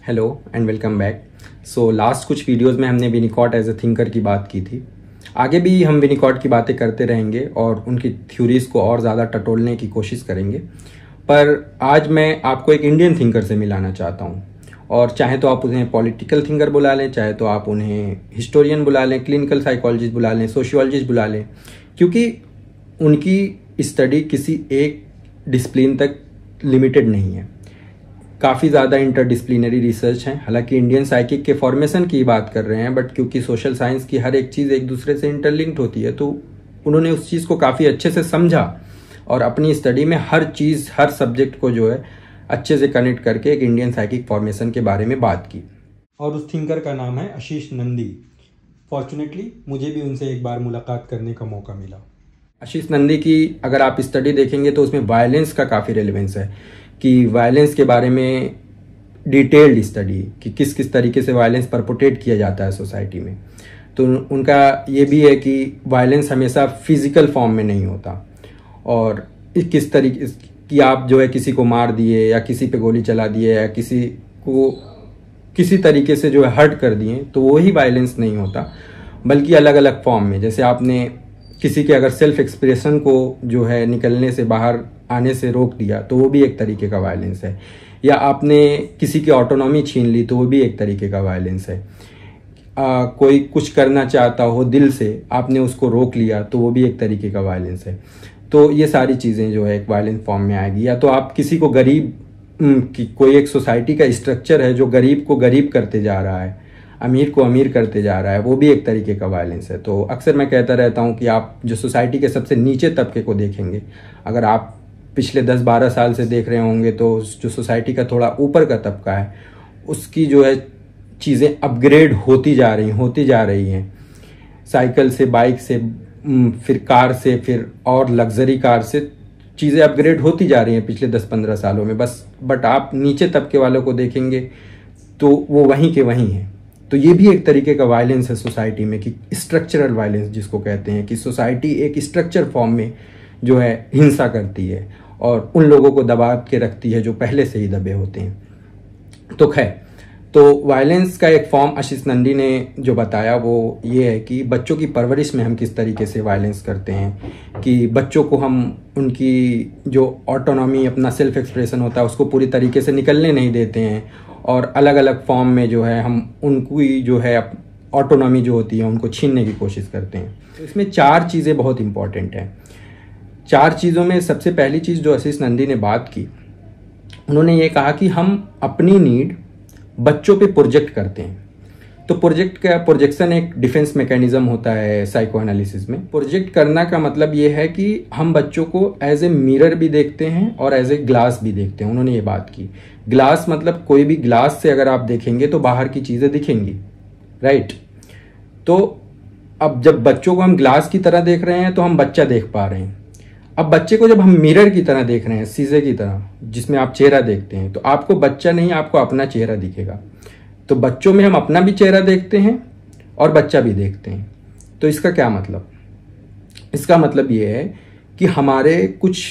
Hello and welcome back. So last कुछ videos में हमने विनीकॉट एज ए थिंकर की बात की थी। आगे भी हम विनीकॉट की बातें करते रहेंगे और उनकी थ्योरीज को और ज़्यादा टटोलने की कोशिश करेंगे। पर आज मैं आपको एक इंडियन थिंकर से मिलाना चाहता हूँ, और चाहे तो आप उन्हें पॉलिटिकल थिंकर बुला लें, चाहे तो आप उन्हें हिस्टोरियन बुला लें, क्लिनिकल साइकोलॉजिस्ट बुला लें, सोशियोलॉजिस्ट बुला लें, क्योंकि उनकी स्टडी किसी एक डिसिप्लिन तक लिमिटेड नहीं है। काफ़ी ज़्यादा इंटरडिसिप्लिनरी रिसर्च है। हालांकि इंडियन साइकिक के फॉर्मेशन की बात कर रहे हैं, बट क्योंकि सोशल साइंस की हर एक चीज़ एक दूसरे से इंटरलिंक्ड होती है, तो उन्होंने उस चीज़ को काफ़ी अच्छे से समझा और अपनी स्टडी में हर चीज़, हर सब्जेक्ट को जो है अच्छे से कनेक्ट करके एक इंडियन साइकिक फॉर्मेशन के बारे में बात की। और उस थिंकर का नाम है आशीष नंदी। फॉर्चुनेटली मुझे भी उनसे एक बार मुलाकात करने का मौका मिला। आशीष नंदी की अगर आप स्टडी देखेंगे तो उसमें वायलेंस का काफ़ी रेलेवेंस है, कि वायलेंस के बारे में डिटेल्ड स्टडी, कि किस किस तरीके से वायलेंस परपोर्टेट किया जाता है सोसाइटी में। तो उनका ये भी है कि वायलेंस हमेशा फिजिकल फॉर्म में नहीं होता, और किस तरीके कि आप जो है किसी को मार दिए या किसी पे गोली चला दिए या किसी को किसी तरीके से जो है हर्ट कर दिए, तो वही वायलेंस नहीं होता, बल्कि अलग अलग फॉर्म में। जैसे आपने किसी के अगर सेल्फ एक्सप्रेशन को जो है निकलने से, बाहर आने से रोक दिया, तो वो भी एक तरीके का वायलेंस है। या आपने किसी की ऑटोनॉमी छीन ली, तो वो भी एक तरीके का वायलेंस है। कोई कुछ करना चाहता हो दिल से, आपने उसको रोक लिया, तो वो भी एक तरीके का वायलेंस है। तो ये सारी चीज़ें जो है एक वायलेंस फॉर्म में आएगी। या तो आप किसी को गरीब कि कोई एक सोसाइटी का स्ट्रक्चर है जो गरीब को गरीब करते जा रहा है, अमीर को अमीर करते जा रहा है, वो भी एक तरीके का वायलेंस है। तो अक्सर मैं कहता रहता हूँ कि आप जो सोसाइटी के सबसे नीचे तबके को देखेंगे, अगर आप पिछले 10-12 साल से देख रहे होंगे, तो जो सोसाइटी का थोड़ा ऊपर का तबका है, उसकी जो है चीज़ें अपग्रेड होती जा रही हैं। साइकिल से, बाइक से, फिर कार से, फिर और लग्जरी कार से चीज़ें अपग्रेड होती जा रही हैं पिछले 10-15 सालों में बस। बट आप नीचे तबके वालों को देखेंगे तो वो वहीं के वहीं हैं। तो ये भी एक तरीके का वायलेंस है सोसाइटी में, कि स्ट्रक्चरल वायलेंस जिसको कहते हैं, कि सोसाइटी एक स्ट्रक्चर फॉर्म में जो है हिंसा करती है और उन लोगों को दबा के रखती है जो पहले से ही दबे होते हैं। तो खैर, तो वायलेंस का एक फॉर्म आशीष नंदी ने जो बताया वो ये है कि बच्चों की परवरिश में हम किस तरीके से वायलेंस करते हैं, कि बच्चों को हम उनकी जो ऑटोनॉमी, अपना सेल्फ एक्सप्रेशन होता है, उसको पूरी तरीके से निकलने नहीं देते हैं, और अलग अलग फॉर्म में जो है हम उनकी जो है ऑटोनॉमी जो होती है उनको छीनने की कोशिश करते हैं। तो इसमें 4 चीज़ें बहुत इंपॉर्टेंट हैं। 4 चीज़ों में सबसे पहली चीज़ जो आशीष नंदी ने बात की, उन्होंने ये कहा कि हम अपनी नीड बच्चों पे प्रोजेक्ट करते हैं। तो प्रोजेक्शन एक डिफेंस मैकेनिज्म होता है साइको एनालिसिस में। प्रोजेक्ट करना का मतलब ये है कि हम बच्चों को एज ए मिरर भी देखते हैं और एज ए ग्लास भी देखते हैं। उन्होंने ये बात की। ग्लास मतलब कोई भी ग्लास से अगर आप देखेंगे तो बाहर की चीज़ें दिखेंगी, राइट। तो अब जब बच्चों को हम ग्लास की तरह देख रहे हैं तो हम बच्चा देख पा रहे हैं। अब बच्चे को जब हम मिरर की तरह देख रहे हैं, शीशे की तरह जिसमें आप चेहरा देखते हैं, तो आपको बच्चा नहीं, आपको अपना चेहरा दिखेगा। तो बच्चों में हम अपना भी चेहरा देखते हैं और बच्चा भी देखते हैं। तो इसका क्या मतलब? इसका मतलब ये है कि हमारे कुछ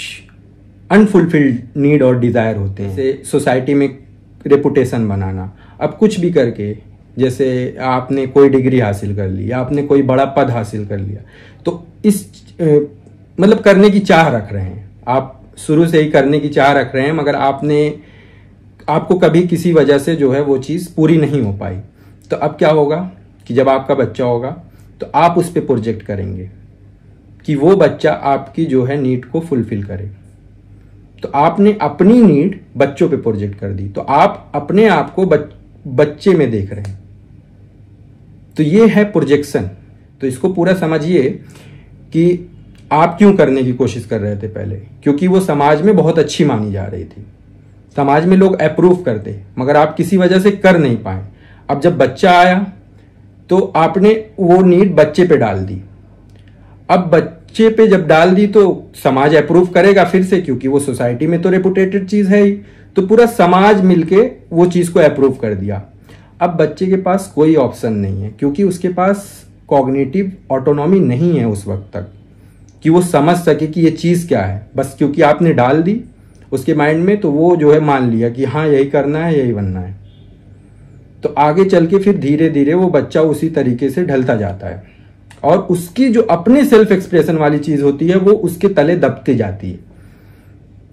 अनफुलफिल्ड नीड और डिज़ायर होते हैं, जैसे सोसाइटी में रेपुटेशन बनाना। अब कुछ भी करके, जैसे आपने कोई डिग्री हासिल कर ली या आपने कोई बड़ा पद हासिल कर लिया, तो इस मतलब करने की चाह रख रहे हैं आप, शुरू से ही करने की चाह रख रहे हैं, मगर आपको कभी किसी वजह से जो है वो चीज़ पूरी नहीं हो पाई। तो अब क्या होगा कि जब आपका बच्चा होगा तो आप उस पर प्रोजेक्ट करेंगे कि वो बच्चा आपकी जो है नीड को फुलफिल करे। तो आपने अपनी नीड बच्चों पे प्रोजेक्ट कर दी, तो आप अपने आप को बच्चे में देख रहे हैं। तो ये है प्रोजेक्शन। तो इसको पूरा समझिए कि आप क्यों करने की कोशिश कर रहे थे पहले, क्योंकि वो समाज में बहुत अच्छी मानी जा रही थी, समाज में लोग अप्रूव करते, मगर आप किसी वजह से कर नहीं पाए। अब जब बच्चा आया तो आपने वो नीड बच्चे पे डाल दी। अब बच्चे पे जब डाल दी तो समाज अप्रूव करेगा फिर से, क्योंकि वो सोसाइटी में तो रेपुटेटेड चीज है ही। तो पूरा समाज मिलके वो चीज को अप्रूव कर दिया। अब बच्चे के पास कोई ऑप्शन नहीं है, क्योंकि उसके पास कॉग्निटिव ऑटोनॉमी नहीं है उस वक्त तक कि वो समझ सके कि ये चीज़ क्या है। बस क्योंकि आपने डाल दी उसके माइंड में, तो वो जो है मान लिया कि हाँ यही करना है, यही बनना है। तो आगे चल के फिर धीरे धीरे वो बच्चा उसी तरीके से ढलता जाता है और उसकी जो अपने सेल्फ एक्सप्रेशन वाली चीज होती है वो उसके तले दबती जाती है।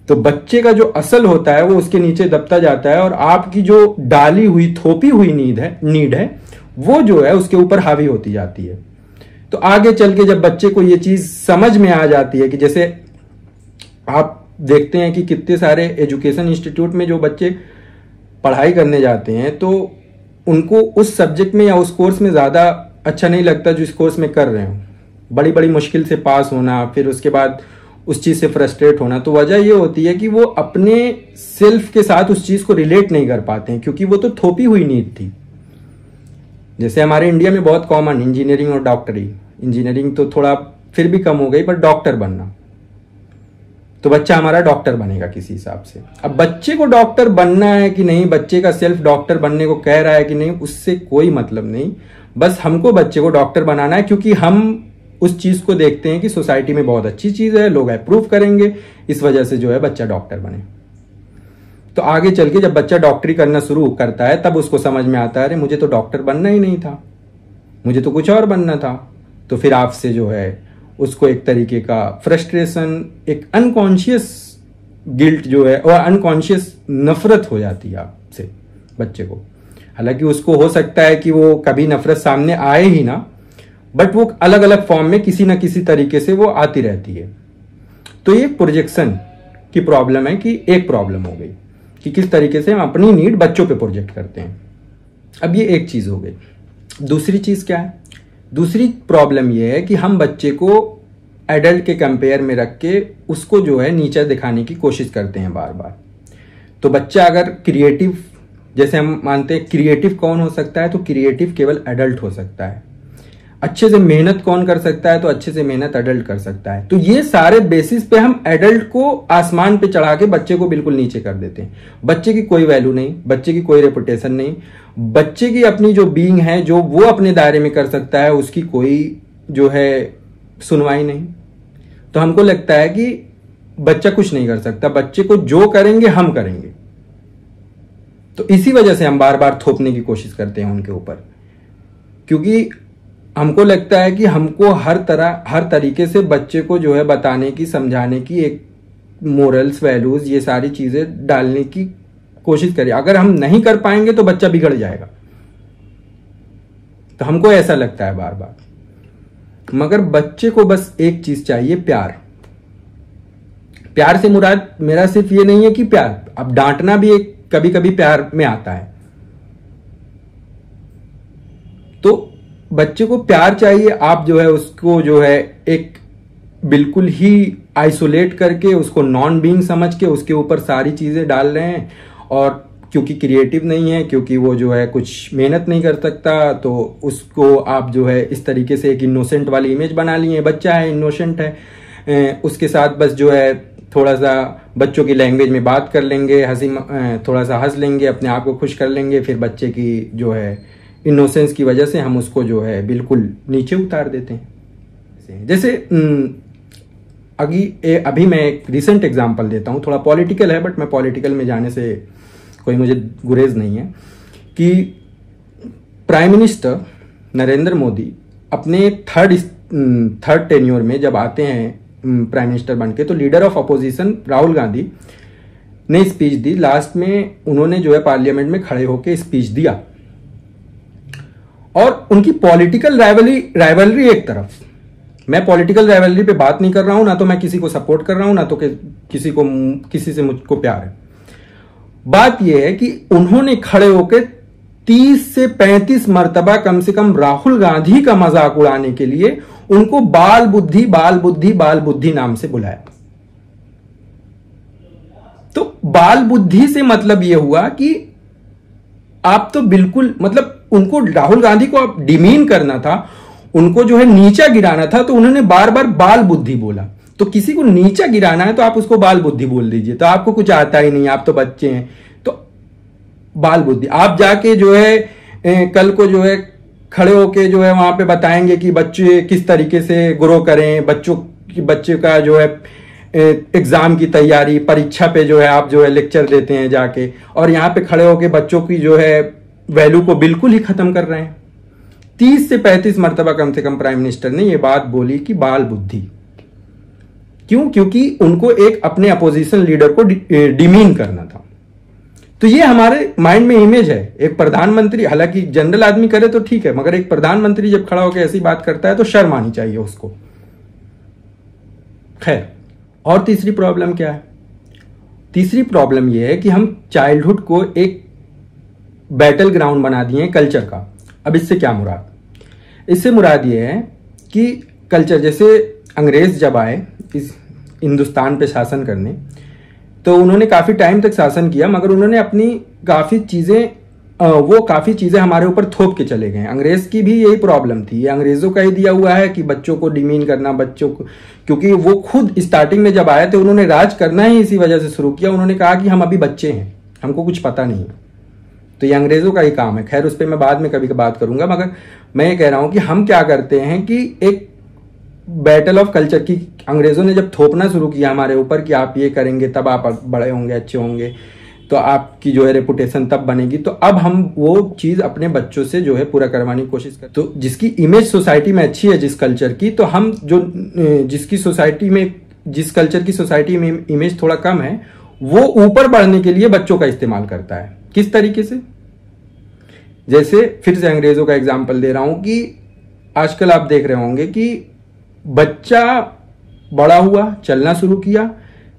तो बच्चे का जो असल होता है वो उसके नीचे दबता जाता है और आपकी जो डाली हुई थोपी हुई नीड है वो जो है उसके ऊपर हावी होती जाती है। तो आगे चल के जब बच्चे को ये चीज समझ में आ जाती है कि जैसे आप देखते हैं कि कितने सारे एजुकेशन इंस्टीट्यूट में जो बच्चे पढ़ाई करने जाते हैं तो उनको उस सब्जेक्ट में या उस कोर्स में ज़्यादा अच्छा नहीं लगता जो इस कोर्स में कर रहे हो। बड़ी बड़ी मुश्किल से पास होना, फिर उसके बाद उस चीज़ से फ्रस्ट्रेट होना। तो वजह ये होती है कि वो अपने सेल्फ के साथ उस चीज़ को रिलेट नहीं कर पाते हैं क्योंकि वो तो थोपी हुई नीड थी। जैसे हमारे इंडिया में बहुत कॉमन इंजीनियरिंग और डॉक्टरी। इंजीनियरिंग तो थोड़ा फिर भी कम हो गई, पर डॉक्टर बनना, तो बच्चा हमारा डॉक्टर बनेगा किसी हिसाब से। अब बच्चे को डॉक्टर बनना है कि नहीं, बच्चे का सेल्फ डॉक्टर बनने को कह रहा है कि नहीं, उससे कोई मतलब नहीं। बस हमको बच्चे को डॉक्टर बनाना है क्योंकि हम उस चीज को देखते हैं कि सोसाइटी में बहुत अच्छी चीज है, लोग अप्रूव करेंगे, इस वजह से जो है बच्चा डॉक्टर बने। तो आगे चल के जब बच्चा डॉक्टरी करना शुरू करता है तब उसको समझ में आता है अरे मुझे तो डॉक्टर बनना ही नहीं था, मुझे तो कुछ और बनना था। तो फिर आपसे जो है उसको एक तरीके का फ्रस्ट्रेशन, एक अनकॉन्शियस गिल्ट जो है और अनकॉन्शियस नफरत हो जाती है आपसे बच्चे को। हालांकि उसको हो सकता है कि वो कभी नफरत सामने आए ही ना, बट वो अलग अलग फॉर्म में किसी ना किसी तरीके से वो आती रहती है। तो ये प्रोजेक्शन की प्रॉब्लम है कि एक प्रॉब्लम हो गई कि किस तरीके से हम अपनी नीड बच्चों पे प्रोजेक्ट करते हैं। अब ये एक चीज हो गई। दूसरी चीज क्या है? दूसरी प्रॉब्लम ये है कि हम बच्चे को एडल्ट के कंपेयर में रख के उसको जो है नीचा दिखाने की कोशिश करते हैं बार बार। तो बच्चा अगर क्रिएटिव, जैसे हम मानते हैं क्रिएटिव कौन हो सकता है, तो क्रिएटिव केवल एडल्ट हो सकता है। अच्छे से मेहनत कौन कर सकता है, तो अच्छे से मेहनत एडल्ट कर सकता है। तो ये सारे बेसिस पे हम एडल्ट को आसमान पे चढ़ा के बच्चे को बिल्कुल नीचे कर देते हैं। बच्चे की कोई वैल्यू नहीं, बच्चे की कोई रेपुटेशन नहीं, बच्चे की अपनी जो बीइंग है जो वो अपने दायरे में कर सकता है उसकी कोई जो है सुनवाई नहीं। तो हमको लगता है कि बच्चा कुछ नहीं कर सकता, बच्चे को जो करेंगे हम करेंगे। तो इसी वजह से हम बार बार थोपने की कोशिश करते हैं उनके ऊपर, क्योंकि हमको लगता है कि हमको हर तरीके से बच्चे को जो है बताने की, समझाने की, एक मोरल्स, वैल्यूज, ये सारी चीजें डालने की कोशिश करिए। अगर हम नहीं कर पाएंगे तो बच्चा बिगड़ जाएगा। तो हमको ऐसा लगता है बार बार। मगर बच्चे को बस एक चीज चाहिए, प्यार। प्यार से मुराद मेरा सिर्फ ये नहीं है कि प्यार, अब डांटना भी एक कभी कभी प्यार में आता है। तो बच्चे को प्यार चाहिए। आप जो है उसको जो है एक बिल्कुल ही आइसोलेट करके, उसको नॉन बीइंग समझ के उसके ऊपर सारी चीजें डाल रहे हैं। और क्योंकि क्रिएटिव नहीं है, क्योंकि वो जो है कुछ मेहनत नहीं कर सकता, तो उसको आप जो है इस तरीके से एक इनोसेंट वाली इमेज बना लिए। बच्चा है, इनोसेंट है, उसके साथ बस जो है थोड़ा सा बच्चों की लैंग्वेज में बात कर लेंगे, थोड़ा सा हंस लेंगे, अपने आप को खुश कर लेंगे। फिर बच्चे की जो है इनोसेंस की वजह से हम उसको जो है बिल्कुल नीचे उतार देते हैं। जैसे अभी मैं एक रिसेंट एग्जांपल देता हूं, थोड़ा पॉलिटिकल है, बट मैं पॉलिटिकल में जाने से कोई मुझे गुरेज नहीं है, कि प्राइम मिनिस्टर नरेंद्र मोदी अपने थर्ड टेन्योर में जब आते हैं प्राइम मिनिस्टर बनके, तो leader of opposition Rahul Gandhi ने स्पीच दी। लास्ट में उन्होंने जो है पार्लियामेंट में खड़े होकर स्पीच दिया और उनकी पॉलिटिकल राइवलरी एक तरफ, मैं पॉलिटिकल राइवलरी पे बात नहीं कर रहा हूं, ना तो मैं किसी को सपोर्ट कर रहा हूं, ना तो किसी से मुझको प्यार है। बात यह है कि उन्होंने खड़े होकर 30 से 35 मर्तबा कम से कम राहुल गांधी का मजाक उड़ाने के लिए उनको बाल बुद्धि बाल बुद्धि बाल बुद्धि नाम से बुलाया। तो बाल बुद्धि से मतलब यह हुआ कि आप तो बिल्कुल, मतलब उनको राहुल गांधी को आप डिमीन करना था, उनको जो है नीचा गिराना था, तो उन्होंने बार बार बाल बुद्धि बोला। तो किसी को नीचा गिराना है तो आप उसको बाल बुद्धि बोल दीजिए। तो आपको कुछ आता ही नहीं, आप तो बच्चे हैं, तो बाल बुद्धि। आप जाके जो है कल को जो है खड़े होके जो है वहां पे बताएंगे कि बच्चे किस तरीके से ग्रो करें, बच्चे का जो है एग्जाम की तैयारी, परीक्षा पे जो है आप जो है लेक्चर देते हैं जाके, और यहाँ पे खड़े होके बच्चों की जो है वैल्यू को बिल्कुल ही खत्म कर रहे हैं। 30 से 35 मरतबा कम से कम प्राइम मिनिस्टर ने यह बात बोली कि बाल बुद्धि। क्यों? क्योंकि उनको एक अपने अपोजिशन लीडर को डिमीन करना था। तो ये हमारे माइंड में इमेज है। एक प्रधानमंत्री, हालांकि जनरल आदमी करे तो ठीक है, मगर एक प्रधानमंत्री जब खड़ा होकर ऐसी बात करता है तो शर्म आनी चाहिए उसको। खैर, और तीसरी प्रॉब्लम क्या है? तीसरी प्रॉब्लम यह है कि हम चाइल्डहुड को एक बैटल ग्राउंड बना दिए कल्चर का। अब इससे क्या मुराद? इससे मुराद ये है कि कल्चर, जैसे अंग्रेज जब आए इस हिंदुस्तान पे शासन करने, तो उन्होंने काफी टाइम तक शासन किया, मगर उन्होंने अपनी काफी चीजें हमारे ऊपर थोप के चले गए। अंग्रेज की भी यही प्रॉब्लम थी। ये अंग्रेजों का ही दिया हुआ है कि बच्चों को डिमीन करना, बच्चों को, क्योंकि वो खुद स्टार्टिंग में जब आए थे उन्होंने राज करना ही इसी वजह से शुरू किया। उन्होंने कहा कि हम अभी बच्चे हैं, हमको कुछ पता नहीं है। तो ये अंग्रेजों का ही काम है। खैर, उस पर मैं बाद में कभी बात करूंगा, मगर मैं ये कह रहा हूं कि हम क्या करते हैं कि एक बैटल ऑफ कल्चर की अंग्रेजों ने जब थोपना शुरू किया हमारे ऊपर कि आप ये करेंगे तब आप बड़े होंगे, अच्छे होंगे, तो आपकी जो है रेपुटेशन तब बनेगी। तो अब हम वो चीज अपने बच्चों से जो है पूरा करवाने की कोशिश करते। तो जिसकी इमेज सोसाइटी में अच्छी है, जिस कल्चर की, तो हम जो जिसकी सोसाइटी में, जिस कल्चर की सोसाइटी में इमेज थोड़ा कम है, वो ऊपर बढ़ने के लिए बच्चों का इस्तेमाल करता है। किस तरीके से? जैसे फिर से अंग्रेजों का एग्जाम्पल दे रहा हूं कि आजकल आप देख रहे होंगे कि बच्चा बड़ा हुआ, चलना शुरू किया,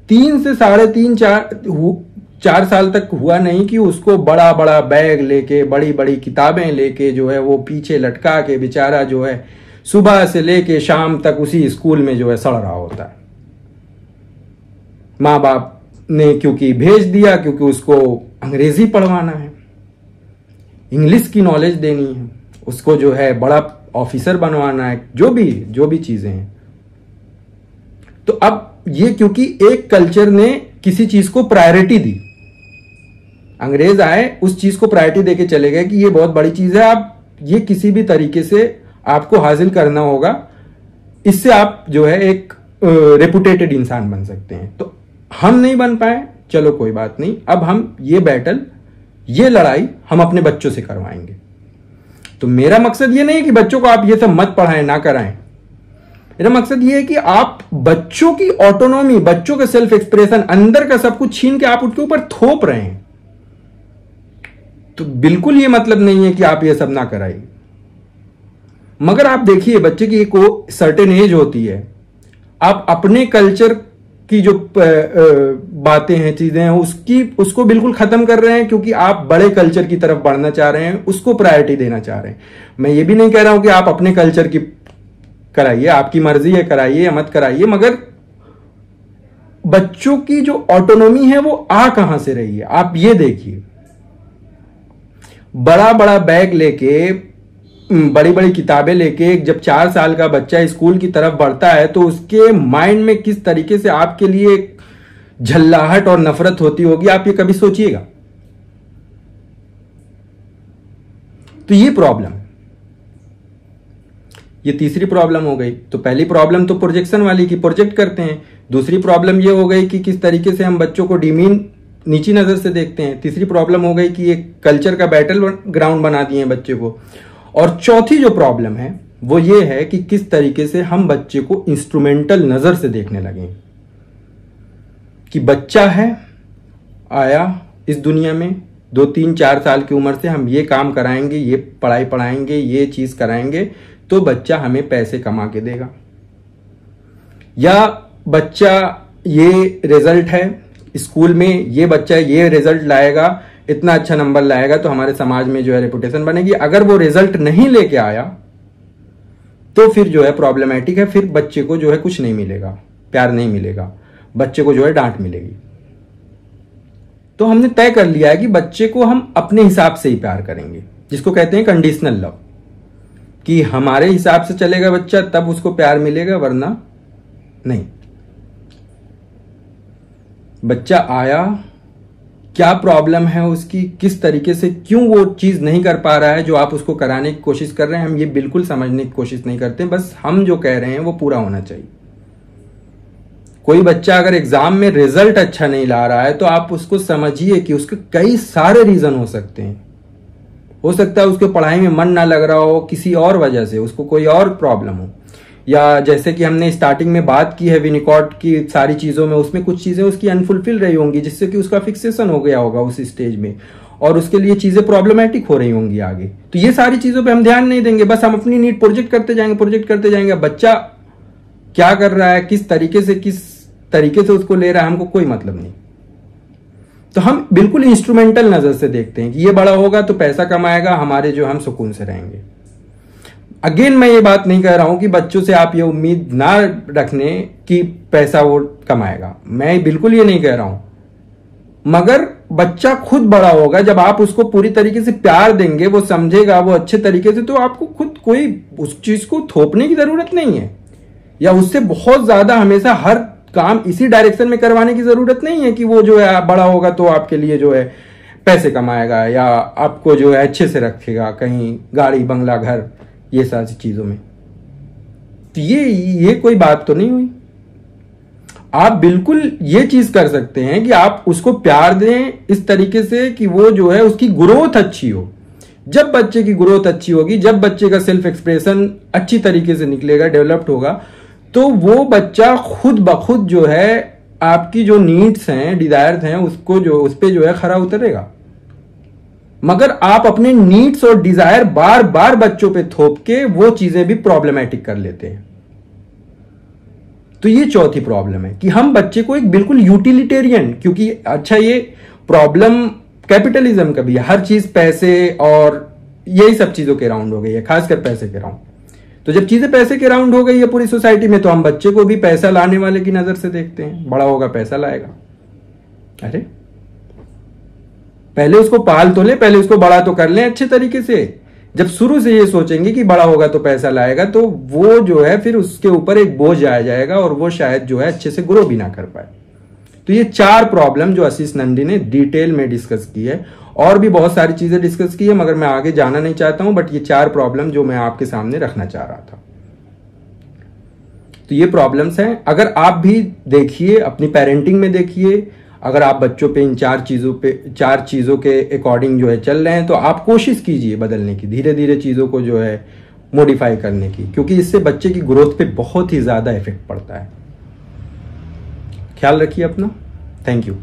3 से 3.5 4 साल तक हुआ नहीं कि उसको बड़ा बड़ा बैग लेके, बड़ी बड़ी किताबें लेके जो है वो पीछे लटका के बेचारा जो है सुबह से लेके शाम तक उसी स्कूल में जो है सड़ रहा होता है। माँ बाप ने क्योंकि भेज दिया, क्योंकि उसको अंग्रेजी पढ़वाना है, इंग्लिश की नॉलेज देनी है, उसको जो है बड़ा ऑफिसर बनवाना है, जो भी चीजें हैं। तो अब ये क्योंकि एक कल्चर ने किसी चीज को प्रायोरिटी दी, अंग्रेज आए उस चीज को प्रायोरिटी देके चले गए कि ये बहुत बड़ी चीज है, आप ये किसी भी तरीके से आपको हासिल करना होगा, इससे आप जो है एक रेपुटेटेड इंसान बन सकते हैं। तो हम नहीं बन पाए, चलो कोई बात नहीं, अब हम ये बैटल, ये लड़ाई हम अपने बच्चों से करवाएंगे। तो मेरा मकसद ये नहीं है कि बच्चों को आप ये सब मत पढ़ाएं, ना कराएं। मेरा मकसद ये है कि आप बच्चों की ऑटोनॉमी, बच्चों का सेल्फ एक्सप्रेशन, अंदर का सब कुछ छीन के आप उनके ऊपर थोप रहे हैं। तो बिल्कुल ये मतलब नहीं है कि आप ये सब ना कराइए, मगर आप देखिए बच्चे की एक सर्टेन एज होती है, आप अपने कल्चर की जो बातें हैं, चीजें हैं, उसको बिल्कुल खत्म कर रहे हैं क्योंकि आप बड़े कल्चर की तरफ बढ़ना चाह रहे हैं, उसको प्रायोरिटी देना चाह रहे हैं। मैं ये भी नहीं कह रहा हूं कि आप अपने कल्चर की कराइए, आपकी मर्जी है, कराइए या मत कराइए, मगर बच्चों की जो ऑटोनॉमी है वो आ कहां से रही है, आप ये देखिए। बड़ा बड़ा बैग लेके, बड़ी बड़ी किताबें लेके जब 4 साल का बच्चा स्कूल की तरफ बढ़ता है तो उसके माइंड में किस तरीके से आपके लिए झल्लाहट और नफरत होती होगी, आप ये कभी सोचिएगा। तो ये प्रॉब्लम, ये तीसरी प्रॉब्लम हो गई। तो पहली प्रॉब्लम तो प्रोजेक्शन वाली की, प्रोजेक्ट करते हैं। दूसरी प्रॉब्लम ये हो गई कि किस तरीके से हम बच्चों को डिमीन, नीची नजर से देखते हैं। तीसरी प्रॉब्लम हो गई कि एक कल्चर का बैटल ग्राउंड बना दिए बच्चे को। और चौथी जो प्रॉब्लम है वो ये है कि किस तरीके से हम बच्चे को इंस्ट्रूमेंटल नजर से देखने लगे, कि बच्चा है, आया इस दुनिया में 2, 3, 4 साल की उम्र से हम ये काम कराएंगे, ये पढ़ाई पढ़ाएंगे, ये चीज कराएंगे तो बच्चा हमें पैसे कमा के देगा, या बच्चा ये रिजल्ट है स्कूल में, ये बच्चा ये रिजल्ट लाएगा, इतना अच्छा नंबर लाएगा तो हमारे समाज में जो है रेपुटेशन बनेगी। अगर वो रिजल्ट नहीं लेके आया तो फिर जो है प्रॉब्लमेटिक है, फिर बच्चे को जो है कुछ नहीं मिलेगा, प्यार नहीं मिलेगा, बच्चे को जो है डांट मिलेगी। तो हमने तय कर लिया है कि बच्चे को हम अपने हिसाब से ही प्यार करेंगे, जिसको कहते हैं कंडीशनल लव, कि हमारे हिसाब से चलेगा बच्चा तब उसको प्यार मिलेगा, वरना नहीं। बच्चा आया, क्या प्रॉब्लम है उसकी, किस तरीके से, क्यों वो चीज नहीं कर पा रहा है जो आप उसको कराने की कोशिश कर रहे हैं, हम ये बिल्कुल समझने की कोशिश नहीं करते। बस हम जो कह रहे हैं वो पूरा होना चाहिए। कोई बच्चा अगर एग्जाम में रिजल्ट अच्छा नहीं ला रहा है तो आप उसको समझिए कि उसके कई सारे रीजन हो सकते हैं। हो सकता है उसके पढ़ाई में मन ना लग रहा हो, किसी और वजह से उसको कोई और प्रॉब्लम हो, या जैसे कि हमने स्टार्टिंग में बात की है विनिकॉट की सारी चीज़ों में, उसमें कुछ चीज़ें उसकी अनफुलफिल रही होंगी जिससे कि उसका फिक्सेशन हो गया होगा उस स्टेज में और उसके लिए चीज़ें प्रॉब्लमेटिक हो रही होंगी आगे। तो ये सारी चीज़ों पे हम ध्यान नहीं देंगे, बस हम अपनी नीड प्रोजेक्ट करते जाएंगे। बच्चा क्या कर रहा है, किस तरीके से उसको ले रहा है, हमको कोई मतलब नहीं। तो हम बिल्कुल इंस्ट्रूमेंटल नज़र से देखते हैं कि ये बड़ा होगा तो पैसा कमाएगा, हमारे जो हम सुकून से रहेंगे। अगेन मैं ये बात नहीं कह रहा हूं कि बच्चों से आप ये उम्मीद ना रखने कि पैसा वो कमाएगा, मैं बिल्कुल ये नहीं कह रहा हूं, मगर बच्चा खुद बड़ा होगा जब आप उसको पूरी तरीके से प्यार देंगे, वो समझेगा, वो अच्छे तरीके से, तो आपको खुद कोई उस चीज को थोपने की जरूरत नहीं है, या उससे बहुत ज्यादा हमेशा हर काम इसी डायरेक्शन में करवाने की जरूरत नहीं है कि वो जो है बड़ा होगा तो आपके लिए जो है पैसे कमाएगा या आपको जो है अच्छे से रखेगा, कहीं गाड़ी बंगला घर ये सारी चीजों में। तो ये कोई बात तो नहीं हुई। आप बिल्कुल ये चीज कर सकते हैं कि आप उसको प्यार दें इस तरीके से कि वो जो है उसकी ग्रोथ अच्छी हो। जब बच्चे की ग्रोथ अच्छी होगी, जब बच्चे का सेल्फ एक्सप्रेशन अच्छी तरीके से निकलेगा, डेवलप्ड होगा, तो वो बच्चा खुद ब खुद जो है आपकी जो नीड्स हैं, डिजायर्स हैं, उसको जो उस पे जो है खरा उतरेगा। मगर आप अपने नीड्स और डिजायर बार बार बच्चों पे थोप के वो चीजें भी प्रॉब्लमेटिक कर लेते हैं। तो ये चौथी प्रॉब्लम है कि हम बच्चे को एक बिल्कुल यूटिलिटेरियन, क्योंकि अच्छा ये प्रॉब्लम कैपिटलिज्म का भी है, हर चीज पैसे और यही सब चीजों के राउंड हो गई है, खासकर पैसे के राउंड। तो जब चीजें पैसे के राउंड हो गई है पूरी सोसाइटी में, तो हम बच्चे को भी पैसा लाने वाले की नजर से देखते हैं, बड़ा होगा पैसा लाएगा। अरे पहले उसको पाल तो ले, पहले उसको बड़ा तो कर लें अच्छे तरीके से। जब शुरू से ये सोचेंगे कि बड़ा होगा तो पैसा लाएगा, तो वो जो है फिर उसके ऊपर एक बोझ आ जाएगा और वो शायद जो है अच्छे से ग्रो भी ना कर पाए। तो ये 4 प्रॉब्लम जो आशीष नंदी ने डिटेल में डिस्कस की है, और भी बहुत सारी चीजें डिस्कस की है, मगर मैं आगे जाना नहीं चाहता हूं, बट ये 4 प्रॉब्लम जो मैं आपके सामने रखना चाह रहा था। तो ये प्रॉब्लम्स हैं, अगर आप भी देखिए, अपनी पेरेंटिंग में देखिए, अगर आप बच्चों पे इन 4 चीजों के अकॉर्डिंग जो है चल रहे हैं, तो आप कोशिश कीजिए बदलने की, धीरे धीरे चीजों को जो है मॉडिफाई करने की, क्योंकि इससे बच्चे की ग्रोथ पे बहुत ही ज्यादा इफेक्ट पड़ता है। ख्याल रखिए अपना। Thank you.